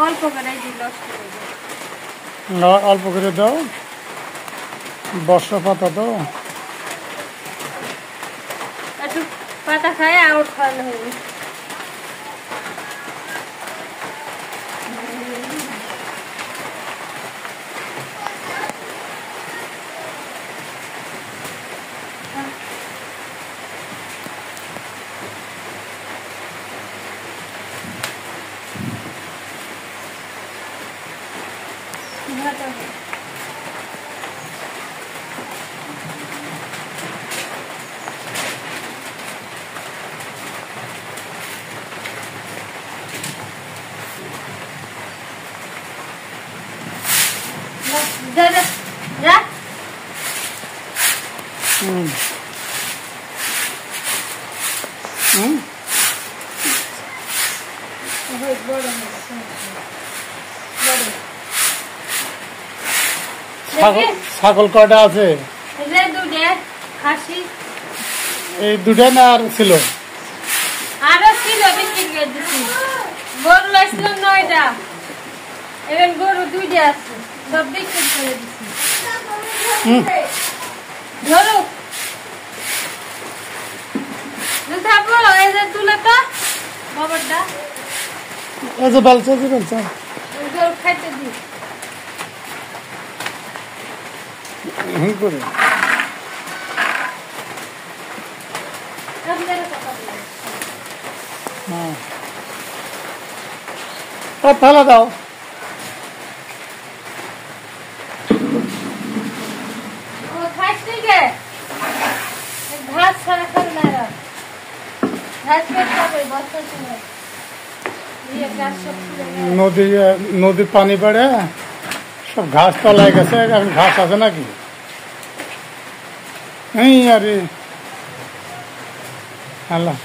অল্প করে লস করে দাও, অল্প করে দাও। বর্ষা পাতা দাও। একটু পাতা খায় আউট খাওয়ানো হবে। যা যা যা ছাগল কয়টা আছে? খাসি এই দুটা না আর ছিল? আরো ছিল, বিক্রি করে দিচ্ছি। গরু আসছিলাম 9টা, এবার গরু 2টা আছে, সব বিক্রি করে দিচ্ছি। ধরো থাকবো, এই যে তুলে তো বাবারটা, এই যে বেলচা বেলচা গরু খাইতে দি করে ফেলা দাও। ঘাস ছাড়া খাবে না, ঘাস খাবে বর্ষার সময়। নদীর পানি পড়ে সব ঘাস তলায় গেছে, এখন ঘাস আছে নাকি? এই আরে আল্লাহ।